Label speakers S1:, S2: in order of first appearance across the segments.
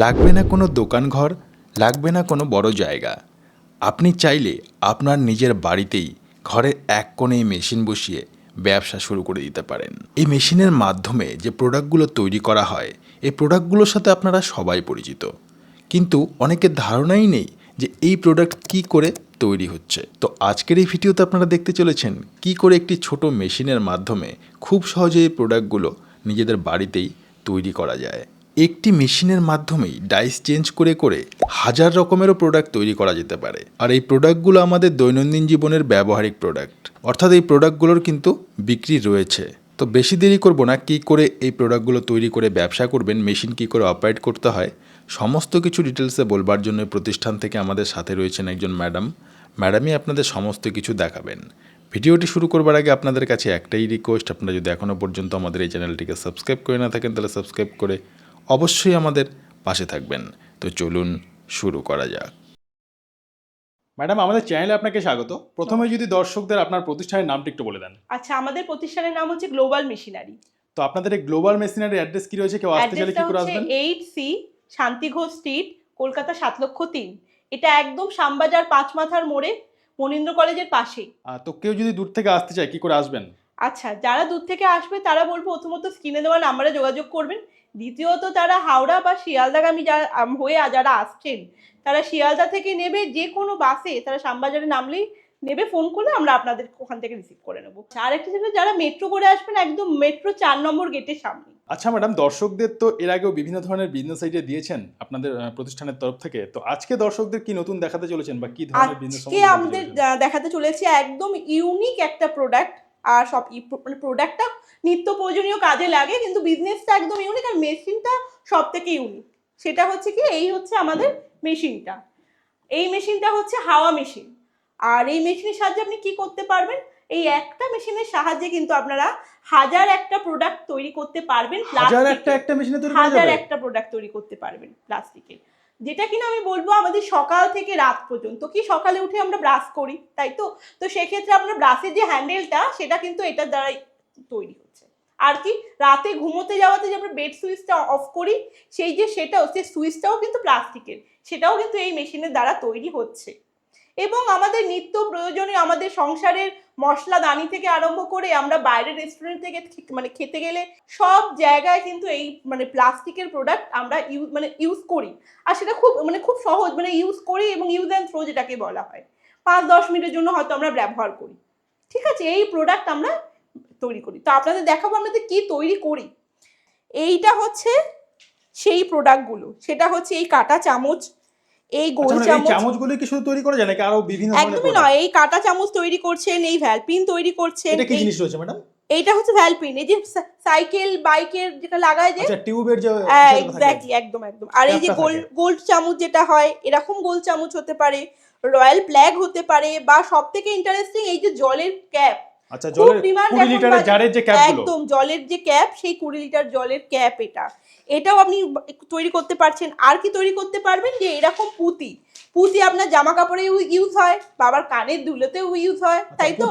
S1: লাগবে না কোনো দোকানঘর, লাগবে না কোনো বড় জায়গা। আপনি চাইলে আপনার নিজের বাড়িতেই ঘরের এক কোণে মেশিন বসিয়ে ব্যবসা শুরু করে দিতে পারেন। এই মেশিনের মাধ্যমে যে প্রোডাক্টগুলো তৈরি করা হয়, এই প্রোডাক্টগুলোর সাথে আপনারা সবাই পরিচিত, কিন্তু অনেকের ধারণাই নেই যে এই প্রোডাক্ট কী করে তৈরি হচ্ছে। তো আজকের এই ভিডিওতে আপনারা দেখতে চলেছেন কী করে একটি ছোট মেশিনের মাধ্যমে খুব সহজে এই প্রোডাক্টগুলো নিজেদের বাড়িতেই তৈরি করা যায়। একটি মেশিনের মাধ্যমেই ডাইস চেঞ্জ করে করে হাজার রকমেরও প্রোডাক্ট তৈরি করা যেতে পারে। আর এই প্রোডাক্টগুলো আমাদের দৈনন্দিন জীবনের ব্যবহারিক প্রোডাক্ট, অর্থাৎ এই প্রোডাক্টগুলোর কিন্তু বিক্রি রয়েছে। তো বেশি দেরি করব না, কী করে এই প্রোডাক্টগুলো তৈরি করে ব্যবসা করবেন, মেশিন কী করে অপারেট করতে হয়, সমস্ত কিছু ডিটেলসে বলবার জন্য প্রতিষ্ঠান থেকে আমাদের সাথে রয়েছেন একজন ম্যাডামই আপনাদের সমস্ত কিছু দেখাবেন। ভিডিওটি শুরু করবার আগে আপনাদের কাছে একটাই রিকোয়েস্ট, আপনারা যদি এখনও পর্যন্ত আমাদের এই চ্যানেলটিকে সাবস্ক্রাইব করে না থাকেন তাহলে সাবস্ক্রাইব করে অবশ্যই আমাদের পাশে থাকবেন। তো চলুন শুরু করা যাক। ম্যাডাম, আমাদের চ্যানেলে আপনাকে স্বাগত। প্রথমে যদি দর্শকদের আপনার প্রতিষ্ঠানের নামটি একটু বলে দেন।
S2: আচ্ছা, আমাদের প্রতিষ্ঠানের নাম হচ্ছে গ্লোবাল মেশিনারি।
S1: তো আপনাদের এই গ্লোবাল মেশিনারি অ্যাড্রেস কি রয়েছে, কেউ আসতে চাইলে কি করে আসবেন?
S2: 8C শান্তিঘোষ street, Kolkata 7,03,000। এটা একদম শ্যামবাজার 5 মাথার মোড়ে, মনীন্দ্র কলেজের পাশে।
S1: তো কেউ যদি দূর থেকে আসতে চায় কি করে আসবেন?
S2: আচ্ছা, যারা দূর থেকে আসবে তারা বলবো প্রথমত স্ক্রিনে দেওয়া নাম্বারে যোগাযোগ করবেন। দ্বিতীয়ত তারা হাওড়া বা শিয়ালদাগামী যারা আসছেন তারা শিয়ালদা থেকে নেবে, যে কোনো বাসে তারা শ্যামবাজারে নামলেই নেবে, ফোন করলে আমরা আপনাদের ওখান থেকে রিসিভ করে নেবো। আর একটা যেটা, যারা মেট্রো করে আসবেন একদম মেট্রো 4 নম্বর গেটের সামনে।
S1: আচ্ছা ম্যাডাম, দর্শকদের তো এর আগেও বিভিন্ন ধরনের বিজনেস আইডিয়া দিয়েছেন আপনাদের প্রতিষ্ঠানের তরফ থেকে, তো আজকে দর্শকদের কি নতুন দেখাতে চলেছেন বা কি ধরনের বিজনেস?
S2: আজকে আমাদের দেখাতে চলেছে একদম ইউনিক একটা প্রোডাক্ট। আর সব প্রোডাক্টটা নিত্য প্রয়োজনীয় কাজে লাগে, কিন্তু বিজনেসটা একদম ইউনিক, আর মেশিনটা সব থেকে ইউনিক। সেটা হচ্ছে কি, এই হচ্ছে আমাদের মেশিনটা। এই মেশিনটা হচ্ছে হাওয়া মেশিন। আর এই মেশিনের সাহায্যে আপনি কি করতে পারবেন, এই একটা মেশিনের সাহায্যে কিন্তু আপনারা হাজার একটা প্রোডাক্ট তৈরি করতে পারবেন। হাজার একটা প্রোডাক্ট তৈরি করতে পারবেন প্লাস্টিকের, যেটা কিনা আমি বলবো আমাদের সকাল থেকে রাত পর্যন্ত। কি সকালে উঠে আমরা ব্রাশ করি, তাই তো? তো সেক্ষেত্রে আপনার ব্রাশের যে হ্যান্ডেলটা সেটা কিন্তু এটার দ্বারাই তৈরি হচ্ছে। আর কি, রাতে ঘুমোতে যাওয়াতে যে আমরা বেড সুইচটা অফ করি, সেই সুইচটাও কিন্তু প্লাস্টিকের, সেটাও কিন্তু এই মেশিনের দ্বারা তৈরি হচ্ছে। এবং আমাদের নিত্য প্রয়োজনীয় আমাদের সংসারের মশলা দানি থেকে আরম্ভ করে আমরা বাইরের রেস্টুরেন্ট থেকে খেতে গেলে সব জায়গায় কিন্তু এই প্লাস্টিকের প্রোডাক্ট আমরা ইউজ করি। আর সেটা খুব সহজ, ইউজ করি এবং ইউজ অ্যান্ড থ্রো যেটাকে বলা হয়। 5-10 মিনিটের জন্য হয়তো আমরা ব্যবহার করি, ঠিক আছে? এই প্রোডাক্ট আমরা তৈরি করি। তো আপনাদের দেখাবো আমাদের কি তৈরি করি। এইটা হচ্ছে সেই প্রোডাক্টগুলো, সেটা হচ্ছে এই কাঁটা চামচ, এই গোল
S1: চামচগুলো কি শুধু তৈরি করা যায় নাকি আরো বিভিন্ন ধরনের?
S2: একদমই নয়, এই কাঁটা চামচ তৈরি করছেন, এই ভ্যালপিন তৈরি করছেন।
S1: এটা কি জিনিস রয়েছে ম্যাডাম?
S2: এইটা হচ্ছে ভ্যালপিন, এই যে সাইকেল বাইকের যেটা লাগায়, যে
S1: আচ্ছা টিউবের যে
S2: এক্স্যাক্টলি, একদম। আর এই যে গোল্ড চামচ যেটা হয়, এরকম গোল চামচ হতে পারে, রয়্যাল ফ্ল্যাগ হতে পারে, বা সবথেকে ইন্টারেস্টিং এই যে জলের ক্যাপ।
S1: আচ্ছা, জলের 20 লিটারের জারের যে ক্যাপগুলো,
S2: একদম জলের যে ক্যাপ, সেই 20 লিটার জলের ক্যাপ, এটাও আপনি তৈরি করতে পারছেন। আর কি তৈরি করতে পারবেন, যে এরকম পুঁতি আপনার জামা কাপড়ে ইউজ হয়, বাবার কানের দুলেতেও ইউজ হয়, তাই তো?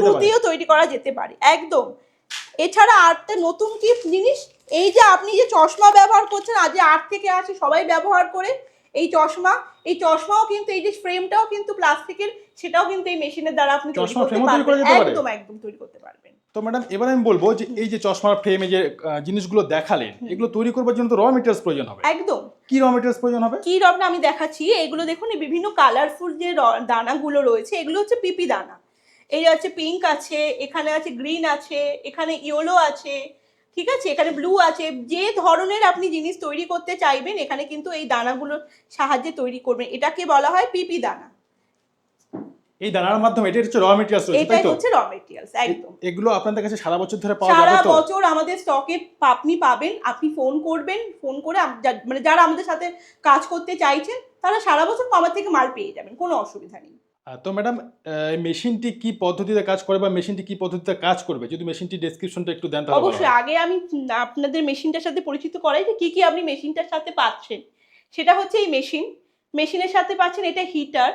S2: পুঁতিও তৈরি করা যেতে পারে, একদম। এছাড়া আরটা নতুন কি জিনিস, এই যে আপনি যে চশমা ব্যবহার করছেন, আজ 8 থেকে আসে সবাই ব্যবহার করে এই চশমাও কিন্তু, এই যে ফ্রেমটাও কিন্তু প্লাস্টিকের, সেটাও কিন্তু এই মেশিনের দ্বারা আপনি তৈরি করতে পারবেন। একদম তৈরি করতে পারবেন।
S1: তো ম্যাডাম, এবার আমি বলবো যে এই যে চশমার ফ্রেমে যে জিনিসগুলো দেখালেন, এগুলো তৈরি করবার জন্য তো র মেটেরিয়ালস প্রয়োজন হবে।
S2: একদম।
S1: কি র মেটেরিয়ালস প্রয়োজন হবে?
S2: কি র আমি দেখাচ্ছি। এগুলো দেখুন, এই বিভিন্ন কালারফুল যে দানাগুলো রয়েছে, এগুলো হচ্ছে পিপি দানা। এই আছে পিঙ্ক আছে, এখানে আছে গ্রিন আছে, এখানে ইয়েলো আছে, ঠিক আছে, এখানে ব্লু আছে। যে ধরনের আপনি জিনিস তৈরি করতে চাইবেন, এখানে কিন্তু এই দানাগুলোর সাহায্যে তৈরি করবেন। এটাকে বলা হয় পিপি দানা।
S1: এই দানার মাধ্যমে এটা হচ্ছে র মেটেরিয়ালস রয়েছে, তাই তো?
S2: এটা হচ্ছে র মেটেরিয়ালস, একদম।
S1: এগুলো আপনাদের কাছে সারা বছর ধরে পাওয়া যাবে তো?
S2: সারা বছর আমাদের স্টকে আপনি পাবেন। আপনি ফোন করবেন, ফোন করে যারা আমাদের সাথে কাজ করতে চাইছেন তারা সারা বছর আমার থেকে মাল পেয়ে যাবেন, কোনো অসুবিধা নেই।
S1: তো ম্যাডাম, মেশিনটি কি পদ্ধতিতে কাজ করে বা মেশিনটি কি পদ্ধতিতে কাজ করবে, যদি মেশিনটি ডেসক্রিপশনটা একটু দেন তাহলে।
S2: অবশ্যই, আগে আমি আপনাদের মেশিনটার সাথে পরিচিত করাই, যে কি আপনি মেশিনটার সাথে পাচ্ছেন। সেটা হচ্ছে এই মেশিনের সাথে পাচ্ছেন এটা হিটার,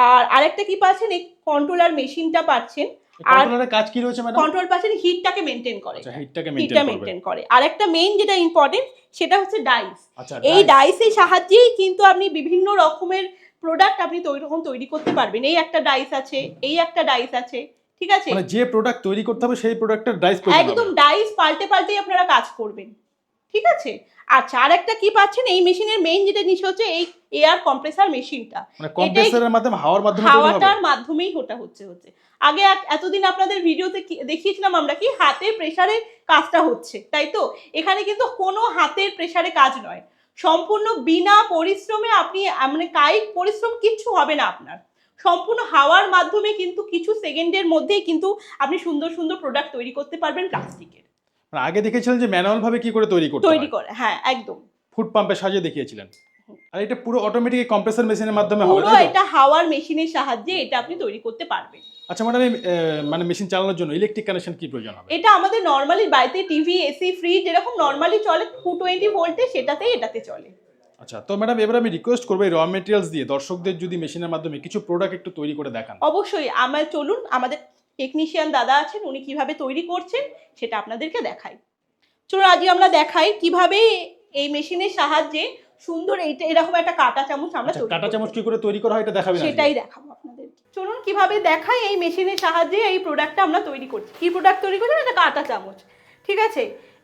S2: আর আরেকটা কি পাচ্ছেন, এই কন্ট্রোলার মেশিনটা পাচ্ছেন। আর
S3: কন্ট্রোলারের কাজ কি রয়েছে ম্যাডাম?
S2: কন্ট্রোল পাচ্ছেন হিটটাকে মেনটেন করে,
S3: আচ্ছা, হিটটাকে
S2: হিটটা
S3: মেইনটেইন করবে।
S2: মেনটেন করে। আর একটা মেইন যেটা ইম্পর্টেন্ট সেটা হচ্ছে ডাইস।
S3: আচ্ছা,
S2: এই ডাইসের সাহায্যেই কিন্তু আপনি বিভিন্ন রকমের প্রোডাক্ট আপনি তৈরি করতে পারবেন। এই একটা ডাইস আছে, এই একটা ডাইস আছে, ঠিক আছে?
S3: মানে যে প্রোডাক্ট তৈরি করতে হবে সেই প্রোডাক্টের ডাইস প্রয়োজন হবে।
S2: একদম ডাইস পাল্টেই আপনারা কাজ করবেন, ঠিক আছে? আচ্ছা, আর একটা কি পাচ্ছেন, এই মেশিনের মেইন যেটা জিনিস হচ্ছে এই এয়ার কম্প্রেসার মেশিনটা।
S3: মানে কম্প্রেসারের মাধ্যমে হাওয়ার মাধ্যমে তৈরি হবে।
S2: হাওয়াটার মাধ্যমেই ওটা হচ্ছে আগে এতদিন আপনাদের ভিডিওতে দেখিয়েছিলাম আমরা কি হাতের প্রেসারে কাজটা হচ্ছে, তাই তো? এখানে কিন্তু কোনো হাতের প্রেসারে কাজ নয়, সম্পূর্ণ বিনা পরিশ্রমে আপনি মানে কায়িক পরিশ্রম কিচ্ছু হবে না আপনার, সম্পূর্ণ হাওয়ার মাধ্যমে কিন্তু কিছু সেকেন্ডের মধ্যেই কিন্তু আপনি সুন্দর সুন্দর প্রোডাক্ট তৈরি করতে পারবেন প্লাস্টিকের।
S3: মানে আগে দেখেছিলেন যে ম্যানুয়াল ভাবে কি করে তৈরি করতে
S2: তৈরি
S3: হয়,
S2: করে, হ্যাঁ একদম।
S3: ফুড পাম্পে সাজিয়ে দেখিয়েছিলেন। আর এটা পুরো অটোমেটিক কম্প্রেসার মেশিনের মাধ্যমে হবে,
S2: পুরো
S3: তাই তো?
S2: এটা হাওয়ার মেশিনের সাহায্যে এটা আপনি তৈরি করতে পারবেন।
S3: আচ্ছা ম্যাডাম, এই মানে মেশিন চালানোর জন্য ইলেকট্রিক কানেকশন কি প্রয়োজন হবে?
S2: এটা আমাদের নরমালি বাড়িতে টিভি, এসি, ফ্রিজ যেরকম নরমালি চলে 220 ভোল্টে সেটাতেই এটাতে চলে।
S3: আচ্ছা, তো ম্যাডাম এবার আমি রিকোয়েস্ট করবো এই র মেটেরিয়ালস দিয়ে দর্শকদের যদি মেশিনের মাধ্যমে কিছু প্রোডাক্ট একটু তৈরি করে দেখান।
S2: অবশ্যই, চলুন আমাদের টেকনিশিয়ান দাদা আছেন, উনি কিভাবে তৈরি করছেন সেটা আপনাদেরকে দেখাই। চলুন আজকে আমরা দেখাই কিভাবে এই মেশিনের সাহায্যে সুন্দর এরকম একটা কাঁটা চামচ আমরা তৈরি
S3: কাঁটা
S2: করব।
S3: চামচ কি করে তৈরি করা হয় এটা দেখাবেন?
S2: সেটাই দেখাবো আপনাদের। চলুন কিভাবে দেখাই এই মেশিনের সাহায্যে এই প্রোডাক্টটা আমরা তৈরি করছি। কি প্রোডাক্ট তৈরি করছি? একটা কাঁটা চামচ, ঠিক আছে?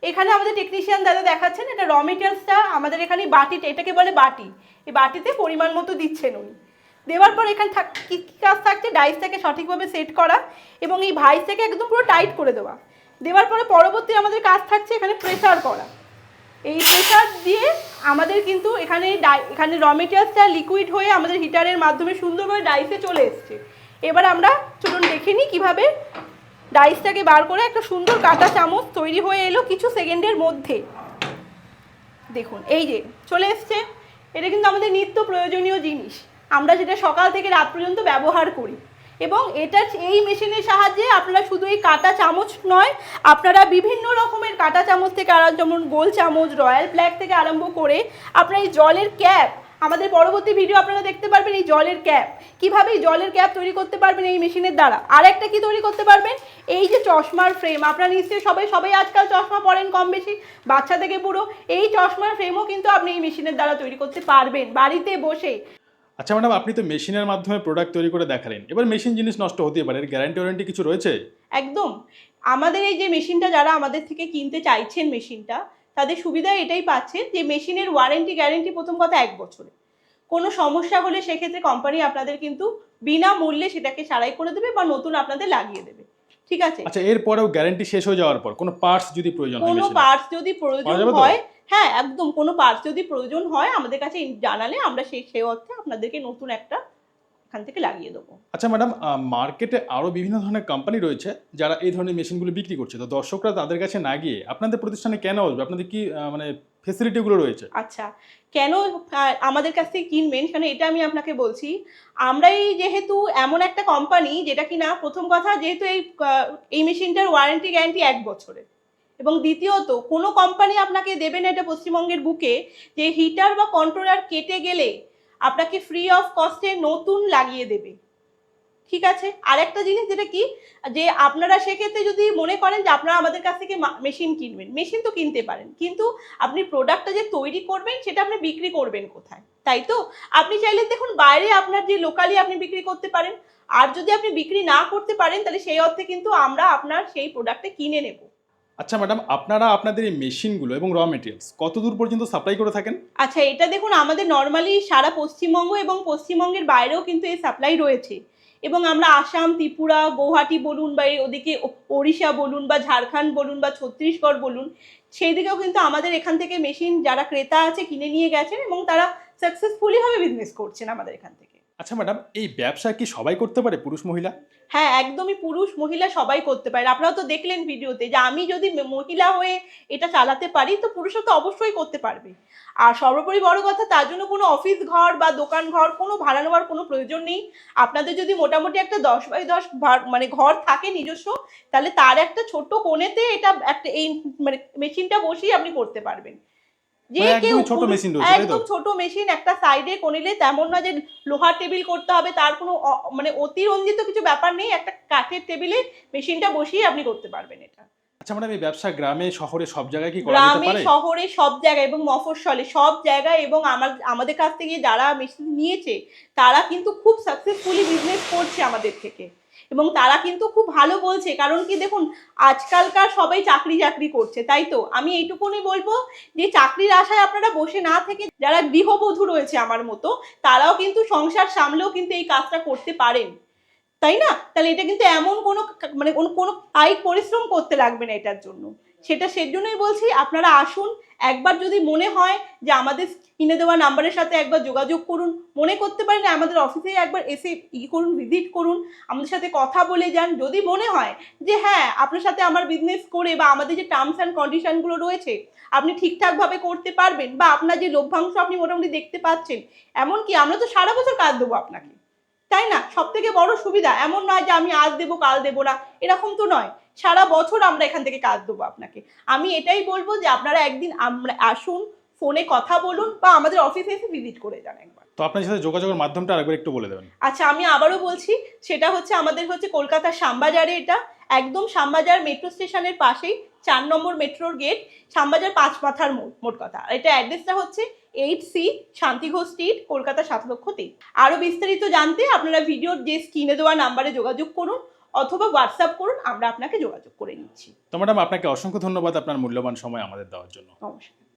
S2: এখানে আমাদের টেকনিশিয়ান দাদা দেখাচ্ছেন এটা র মেটেরিয়ালসটা আমাদের এখানে বাটিতে, এটাকে বলে বাটি, এই বাটিতে পরিমাণ মতো দিচ্ছেন উনি। দেওয়ার পর এখানে কি কাজ থাকছে, ডাইসটাকে সঠিকভাবে সেট করা এবং এই ভাইসটাকে একদম পুরো টাইট করে দেওয়া। দেওয়ার পরে পরবর্তী আমাদের কাজ থাকছে এখানে প্রেসার করা। এই প্রেসার দিয়ে আমাদের কিন্তু এখানে র মেটেরিয়ালসটা লিকুইড হয়ে আমাদের হিটারের মাধ্যমে সুন্দরভাবে ডাইসে চলে এসছে। এবার আমরা চলুন দেখে নিই কীভাবে ডাইসটাকে বার করে একটা সুন্দর কাঁটা চামচ তৈরি হয়ে এলো কিছু সেকেন্ডের মধ্যে। দেখুন এই যে চলে এসছে, এটা কিন্তু আমাদের নিত্য প্রয়োজনীয় জিনিস, আমরা যেটা সকাল থেকে রাত পর্যন্ত ব্যবহার করি। এবং এই মেশিনের সাহায্যে আপনারা শুধু এই কাঁটা চামচ নয়, আপনারা বিভিন্ন রকমের কাঁটা চামচ থেকে যেমন গোল চামচ, রয়্যাল ব্ল্যাক থেকে আরম্ভ করে আপনারা এই জলের ক্যাপ, আমাদের পরবর্তী ভিডিও আপনারা দেখতে পারবেন এই জলের ক্যাপ, কীভাবে এই জলের ক্যাপ তৈরি করতে পারবেন এই মেশিনের দ্বারা। আর একটা কি তৈরি করতে পারবেন, এই যে চশমার ফ্রেম, আপনারা নিশ্চয়ই সবাই আজকাল চশমা পরেন কম বেশি, বাচ্চা থেকে বুড়ো, এই চশমার ফ্রেমও কিন্তু আপনি এই মেশিনের দ্বারা তৈরি করতে পারবেন বাড়িতে বসে।
S3: আচ্ছা ম্যাডাম, আপনি তো মেশিনের মাধ্যমে প্রোডাক্ট তৈরি করে দেখালেন, এবার মেশিন জিনিস নষ্ট হতে পারে, এর গ্যারান্টি ওয়ারেন্টি কিছু রয়েছে?
S2: একদম, আমাদের এই যে মেশিনটা যারা আমাদের থেকে কিনতে চাইছেন মেশিনটা, তাদের সুবিধা এটাই পাচ্ছেন যে মেশিনের গ্যারান্টি প্রথম কথা 1 বছরে। কোনো সমস্যা হলে সেক্ষেত্রে কোম্পানি আপনাদের কিন্তু বিনামূল্যে সেটাকে সারাই করে দেবে বা নতুন আপনাদের লাগিয়ে দেবে, ঠিক আছে?
S3: আচ্ছা, এরপরেও গ্যারান্টি শেষ হয়ে যাওয়ার পর কোনো পার্টস যদি প্রয়োজন হয়,
S2: কোনো পার্টস যদি প্রয়োজন হয়, হ্যাঁ একদম, কোনো পার্টস যদি প্রয়োজন হয় আমাদের কাছে জানালে আমরা সেই অর্থে আপনাদেরকে নতুন একটা এখান থেকে লাগিয়ে দেবো।
S3: আচ্ছা ম্যাডাম, মার্কেটে আরও বিভিন্ন ধরনের কোম্পানি রয়েছে যারা এই ধরনের মেশিনগুলো বিক্রি করছে, তো দর্শকরা তাদের কাছে না গিয়ে আপনাদের প্রতিষ্ঠানে কেন আসবে? আপনাদের কি মানে ফেসিলিটিগুলো রয়েছে?
S2: আচ্ছা, কেন আমাদের কাছ থেকে কিনবেন, কারণ এটা আমি আপনাকে বলছি, আমরাই যেহেতু এমন একটা কোম্পানি যেটা কিনা প্রথম কথা যেহেতু এই মেশিনটার ওয়ারেন্টি গ্যারান্টি 1 বছরের, এবং দ্বিতীয়ত কোনো কোম্পানি আপনাকে দেবে না এটা পশ্চিমবঙ্গের বুকে যে হিটার বা কন্ট্রোলার কেটে গেলে আপনাকে ফ্রি অফ কস্টে নতুন লাগিয়ে দেবে, ঠিক আছে? আরেকটা জিনিস যেটা কি, যে আপনারা সেক্ষেত্রে যদি মনে করেন যে আপনারা আমাদের কাছ থেকে মেশিন কিনবেন, মেশিন তো কিনতে পারেন, কিন্তু আপনি প্রোডাক্টটা যে তৈরি করবেন সেটা আপনি বিক্রি করবেন কোথায়, তাই তো? আপনি চাইলে দেখুন বাইরে আপনার যে লোকালি আপনি বিক্রি করতে পারেন, আর যদি আপনি বিক্রি না করতে পারেন তাহলে সেই অর্থে কিন্তু আমরা আপনার সেই প্রোডাক্টটা কিনে নেব।
S3: আচ্ছা ম্যাডাম, আপনারা আপনাদের এই মেশিনগুলো এবং র মেটেরিয়ালস কত দূর পর্যন্ত সাপ্লাই করে থাকেন?
S2: আচ্ছা, এটা দেখুন আমাদের নর্মালি সারা পশ্চিমবঙ্গ এবং পশ্চিমবঙ্গের বাইরেও কিন্তু এই সাপ্লাই রয়েছে, এবং আমরা আসাম, ত্রিপুরা, গৌহাটি বলুন বা ওদিকে ওড়িশা বলুন বা ঝাড়খণ্ড বলুন বা ছত্তিশগড় বলুন, সেই দিকেও কিন্তু আমাদের এখান থেকে মেশিন যারা ক্রেতা আছে কিনে নিয়ে গেছেন এবং তারা সাকসেসফুলিভাবে বিজনেস করছেন আমাদের এখান থেকে।
S3: আচ্ছা ম্যাডাম, এই ব্যবসা কি সবাই করতে পারে, পুরুষ মহিলা?
S2: হ্যাঁ একদমই, পুরুষ মহিলা সবাই করতে পারে। আপনারা তো দেখলেন ভিডিওতে যে আমি যদি মহিলা হয়ে এটা চালাতে পারি তো পুরুষও তো অবশ্যই করতে পারবে। আর সর্বোপরি বড় কথা, তার জন্য কোনো অফিস ঘর বা দোকান ঘর কোনো ভাড়া নেওয়ার কোনো প্রয়োজন নেই। আপনাদের যদি মোটামুটি একটা 10x10 মানে ঘর থাকে নিজস্ব, তাহলে তার একটা ছোট্ট কোণেতে এটা একটা এই মানে মেশিনটা বসিয়ে আপনি করতে পারবেন। যে
S3: মানে
S2: কেউ
S3: একদমই ছোট মেশিন রয়েছে, তাই তো?
S2: একদম ছোট মেশিন, একটা সাইডে কোনিলে, তেমন না যে লোহার টেবিল করতে হবে, তার কোনো মানে অতিরঞ্জিত কিছু ব্যাপার নেই। একটা কাঠের টেবিলে মেশিনটা বসিয়ে আপনি করতে পারবেন এটা।
S3: আচ্ছা ম্যাডাম, এই ব্যবসা গ্রামে শহরে সব জায়গায় কি করা যেতে
S2: গ্রামে
S3: পারে?
S2: শহরে সব জায়গায় এবং মফস্বলে সব জায়গায়, এবং আমাদের কাছ থেকে যারা মেশিন নিয়েছে তারা কিন্তু খুব সাকসেসফুলি বিজনেস করছে আমাদের থেকে, এবং তারা কিন্তু খুব ভালো বলছে। কারণ কি দেখুন, আজকালকার সবাই চাকরি চাকরি করছে, তাই তো আমি এইটুকুনি বলবো যে চাকরির আশায় আপনারা বসে না থেকে যারা গৃহবধূ রয়েছে আমার মতো, তারাও কিন্তু সংসার সামলেও কিন্তু এই কাজটা করতে পারেন, তাই না? তাহলে এটা কিন্তু এমন কোনো মানে কোনো কায়িক পরিশ্রম করতে লাগবে না এটার জন্য। সেজন্যই বলছি আপনারা আসুন, একবার যদি মনে হয় যে আমাদের কিনে দেওয়া নাম্বারের সাথে একবার যোগাযোগ করুন, মনে করতে পারেন আমাদের অফিসে একবার এসে করুন, ভিজিট করুন, আমাদের সাথে কথা বলে যান। যদি মনে হয় যে হ্যাঁ আপনার সাথে আমার বিজনেস করে বা আমাদের যে টার্মস অ্যান্ড কন্ডিশনগুলো রয়েছে আপনি ঠিকঠাকভাবে করতে পারবেন, বা আপনার যে লভ্যাংশ আপনি মোটামুটি দেখতে পাচ্ছেন, এমনকি আমরা তো সারা বছর কাজ দেবো আপনাকে, তাই না? সব থেকে বড় সুবিধা এমন নয় যে আমি আজ দেবো কাল দেবো না, এরকম তো নয়, সারা বছর আমরা এখান থেকে কাজ দেবো আপনাকে। আমি এটাই বলবো যে আপনারা একদিন আমরা আসুন, ফোনে কথা বলুন, বা আমাদের অফিসে এসে ভিজিট করে যান একবার।
S3: তো আপনার সাথে যোগাযোগের মাধ্যমটা আরেকবার একটু বলে দেবেন।
S2: আচ্ছা, আমি আবারও বলছি, সেটা হচ্ছে আমাদের হচ্ছে কলকাতার শ্যামবাজারে, এটা একদম শ্যামবাজার মেট্রো স্টেশনের পাশেই, 4 নম্বর মেট্রোর গেট, শ্যামবাজার 5 মাথার মোড়, মোট কথা। আর এটা অ্যাড্রেসটা হচ্ছে 8C শান্তিঘোষ স্ট্রিট, কলকাতা 7,03,। আরও বিস্তারিত জানতে আপনারা ভিডিওর যে স্ক্রিনে দেওয়া নাম্বারে যোগাযোগ করুন, অথবা হোয়াটসঅ্যাপ করুন, আমরা আপনাকে যোগাযোগ করে নিচ্ছি।
S3: তো ম্যাডাম, আপনাকে অসংখ্য ধন্যবাদ আপনার মূল্যবান সময় আমাদের দেওয়ার জন্য।
S2: নমস্কার।